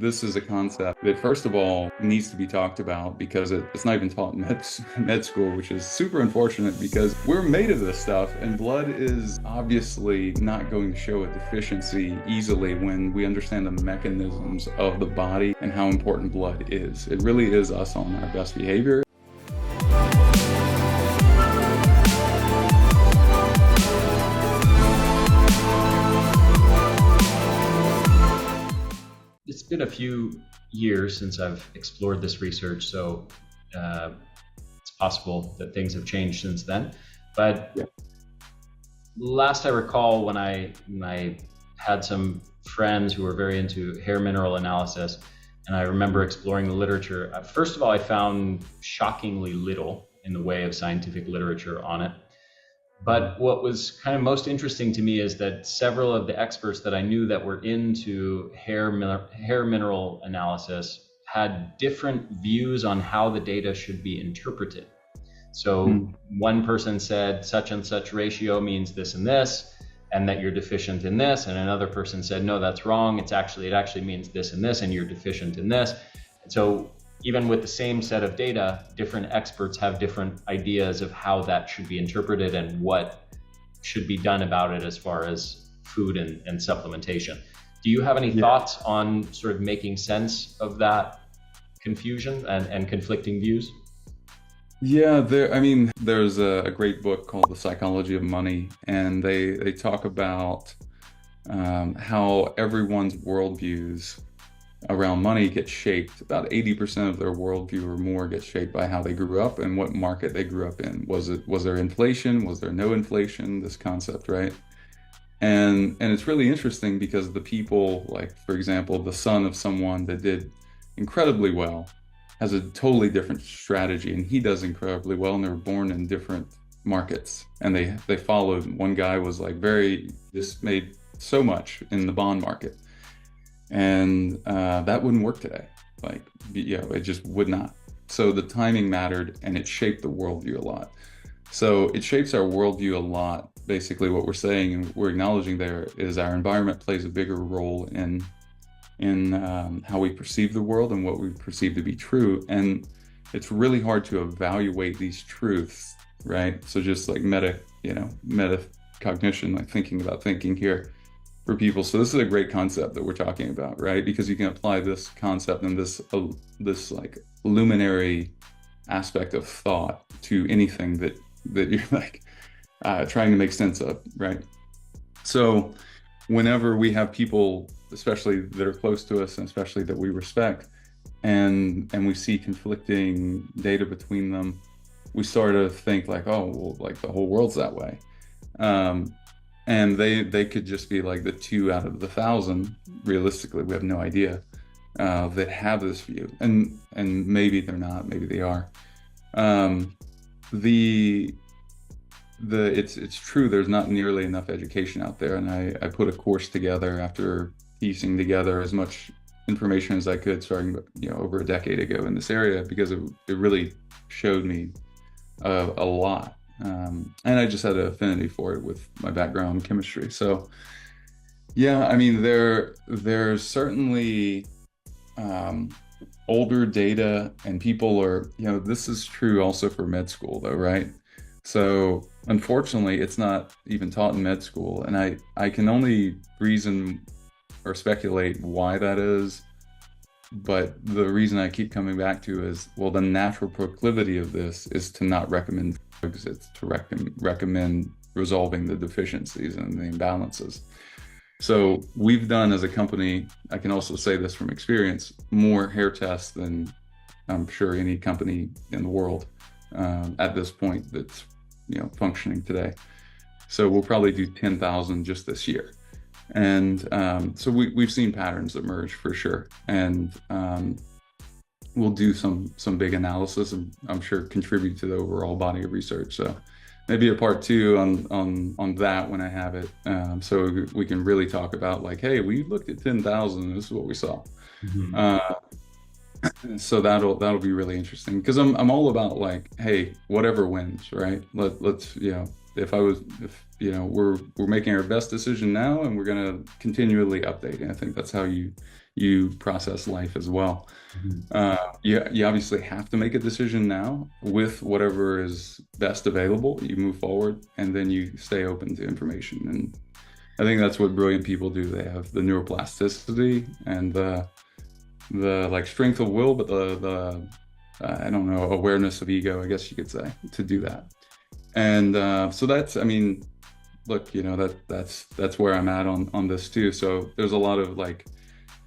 this is a concept that, first of all, needs to be talked about because it's not even taught in med school, which is super unfortunate because we're made of this stuff, and blood is obviously not going to show a deficiency easily when we understand the mechanisms of the body and how important blood is. It really is us on our best behavior. It's been a few years since I've explored this research, so it's possible that things have changed since then. But Yeah. last I recall, when I had some friends who were very into hair mineral analysis, and I remember exploring the literature. First of all, I found shockingly little in the way of scientific literature on it. But what was kind of most interesting to me is that several of the experts that I knew that were into hair mineral analysis had different views on how the data should be interpreted. So one person said such and such ratio means this and this, and that you're deficient in this, and another person said, no, that's wrong. It actually means this and this, and you're deficient in this. And so even with the same set of data, different experts have different ideas of how that should be interpreted and what should be done about it as far as food and supplementation. Do you have any thoughts on sort of making sense of that confusion and conflicting views? Yeah, there's a great book called The Psychology of Money, and they talk about how everyone's worldviews around money get shaped. About 80% of their worldview or more gets shaped by how they grew up and what market they grew up in. Was there inflation? Was there no inflation? This concept, right? And it's really interesting because the people, like, for example, the son of someone that did incredibly well has a totally different strategy, and he does incredibly well, and they were born in different markets, and they followed. One guy was like just made so much in the bond market, and that wouldn't work today. Like, it just would not. So the timing mattered, and it shaped the worldview a lot. So it shapes our worldview a lot. Basically, what we're saying and we're acknowledging there is our environment plays a bigger role in how we perceive the world and what we perceive to be true. And it's really hard to evaluate these truths, right? So just like metacognition, like thinking about thinking here for people. So this is a great concept that we're talking about, right? Because you can apply this concept and this like luminary aspect of thought to anything that you're like trying to make sense of, right? So whenever we have people, especially that are close to us and especially that we respect, and we see conflicting data between them, we start to think like, oh, well, like the whole world's that way. And they could just be like the 2 out of the 1,000. Realistically, we have no idea that have this view, and maybe they're not, maybe they are. It's true. There's not nearly enough education out there, and I put a course together after piecing together as much information as I could, starting over a decade ago in this area, because it really showed me a lot. And I just had an affinity for it with my background in chemistry. So yeah, I mean, there's certainly older data, and people are, this is true also for med school though, right? So unfortunately, it's not even taught in med school, and I can only reason or speculate why that is. But the reason I keep coming back to is, well, the natural proclivity of this is to not recommend drugs. It's to recommend resolving the deficiencies and the imbalances. So we've done, as a company, I can also say this from experience, more hair tests than I'm sure any company in the world at this point that's functioning today. So we'll probably do 10,000 just this year. And so we've seen patterns emerge for sure. And we'll do some big analysis, and I'm sure contribute to the overall body of research. So maybe a part 2 on that when I have it. So we can really talk about like, hey, we looked at 10,000 and this is what we saw. So that'll be really interesting, because I'm all about like, hey, whatever wins, right? Let's we're making our best decision now, and we're going to continually update. And I think that's how you you process life as well. Mhm. You obviously have to make a decision now with whatever is best available. You move forward and then you stay open to information. And I think that's what brilliant people do. They have the neuroplasticity and the like strength of will, but the I don't know, awareness of ego, I guess you could say, to do that. And so that's, I mean, look, that's where I'm at on this too. So there's a lot of like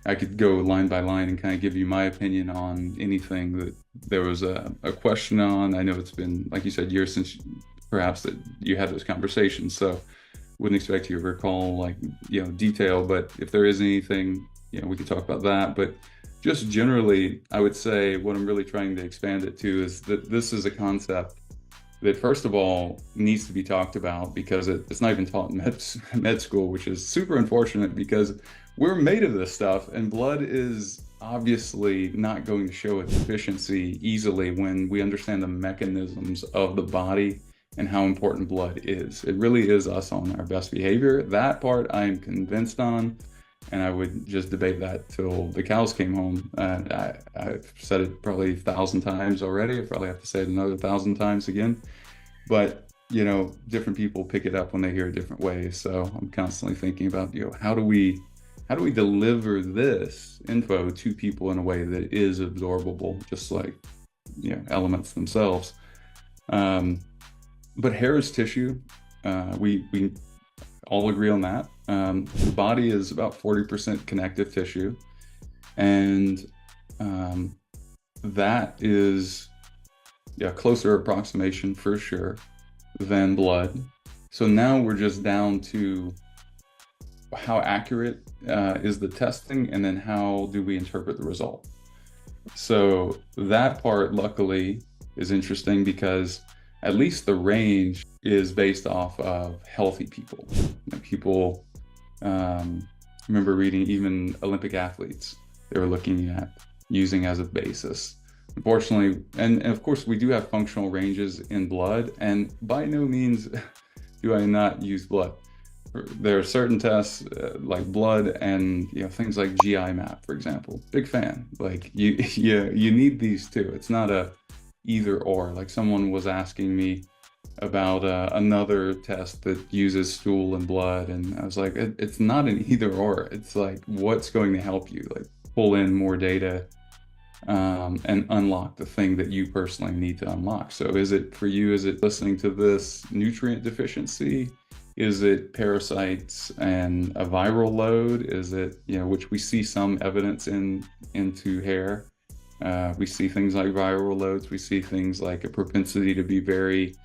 I could go line by line and kind of give you my opinion on anything that there was a question on. I know it's been, like you said, years since perhaps that you had those conversations. So wouldn't expect you to recall like, detail, but if there is anything, we could talk about that. But just generally, I would say what I'm really trying to expand it to is that this is a concept that first of all needs to be talked about because it's not even taught in med school, which is super unfortunate because we're made of this stuff and blood is obviously not going to show a deficiency easily when we understand the mechanisms of the body and how important blood is. It really is us on our best behavior. That part I'm convinced on, and I would just debate that till the cows came home. I've said it probably 1,000 times already. I probably have to say it another 1,000 times again. But, different people pick it up when they hear it different ways. So I'm constantly thinking about, how do we deliver this info to people in a way that is absorbable, just like, elements themselves. But hair is tissue. We all agree on that. The body is about 40% connective tissue, and that is closer approximation for sure than blood. So now we're just down to how accurate is the testing, and then how do we interpret the result. So that part, luckily, is interesting because at least the range is based off of healthy people. Like people, remember reading even Olympic athletes, they were looking at using as a basis. Unfortunately, and of course, we do have functional ranges in blood, and by no means do I not use blood. There are certain tests like blood and things like GI map, for example. Big fan. Like you need these too. It's not a either or. Like someone was asking me about another test that uses stool and blood, and I was like, it's not an either or. It's like what's going to help you like pull in more data and unlock the thing that you personally need to unlock. So is it for you? Is it listening to this nutrient deficiency? Is it parasites and a viral load? Is it, which we see some evidence into hair. We see things like viral loads. We see things like a propensity to be very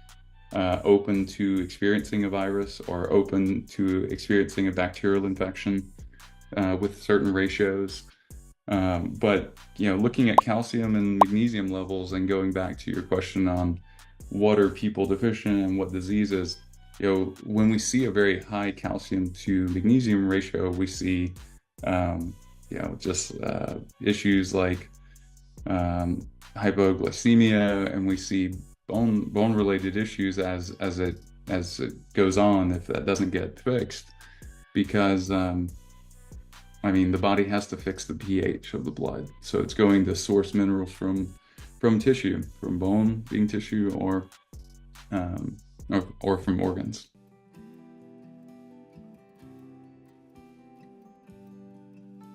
open to experiencing a virus or open to experiencing a bacterial infection with certain ratios. But, looking at calcium and magnesium levels and going back to your question on what are people deficient and what diseases, when we see a very high calcium to magnesium ratio, we see, just issues like hypoglycemia, and we see bone related issues as it goes on if that doesn't get fixed, because the body has to fix the pH of the blood, so it's going to source minerals from tissue, from bone being tissue, or from organs.